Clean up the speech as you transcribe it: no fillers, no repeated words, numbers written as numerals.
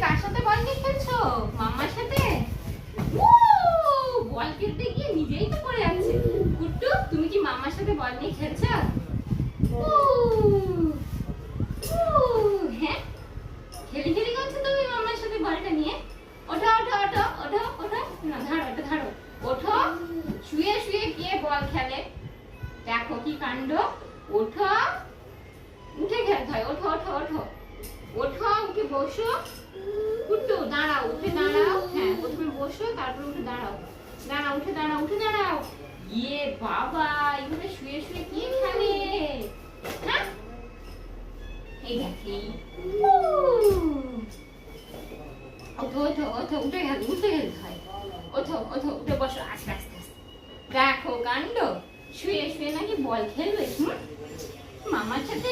কার সাথে বল নিয়ে খেলছো? মাম্মার সাথে? বল খেলতে গিয়ে নিজেই তো পড়ে যাচ্ছে। কুট্টু, তুমি কি মাম্মার সাথে বল নিয়ে খেলছো? হ্যাঁ, খেলি খেলি করছো তুমি মাম্মার সাথে বলটা নিয়ে। ওঠো ওঠো ওঠো ওঠো ওঠো, না ধরো, এটা ধরো। ওঠো, শুয়ে শুয়ে গিয়ে বল খেলে। দেখো কি কাণ্ড। ওঠো, উঠে খেলতে হয়। ওঠো ওঠো ওঠো ওঠো, উঠে বসো। কুট্টু দাঁড়াও, উঠে দাঁড়াও। হ্যাঁ, প্রথমে বসো, তারপর উঠে দাঁড়াও। দাঁড়াও, উঠে দাঁড়াও, উঠে দাঁড়াও। ইয়ে বাবা, এইভাবে শুয়ে শুয়ে কি খেলে? হ্যাঁ, এই দেখি। ওঠো ওঠো ওঠো, উঠে খেলতে হয়। ওঠো ওঠো, উঠে বসো। আস্তে আস্তে আস্তে। দেখো কাণ্ড, শুয়ে শুয়ে নাকি বল খেলবে। মামার সাথে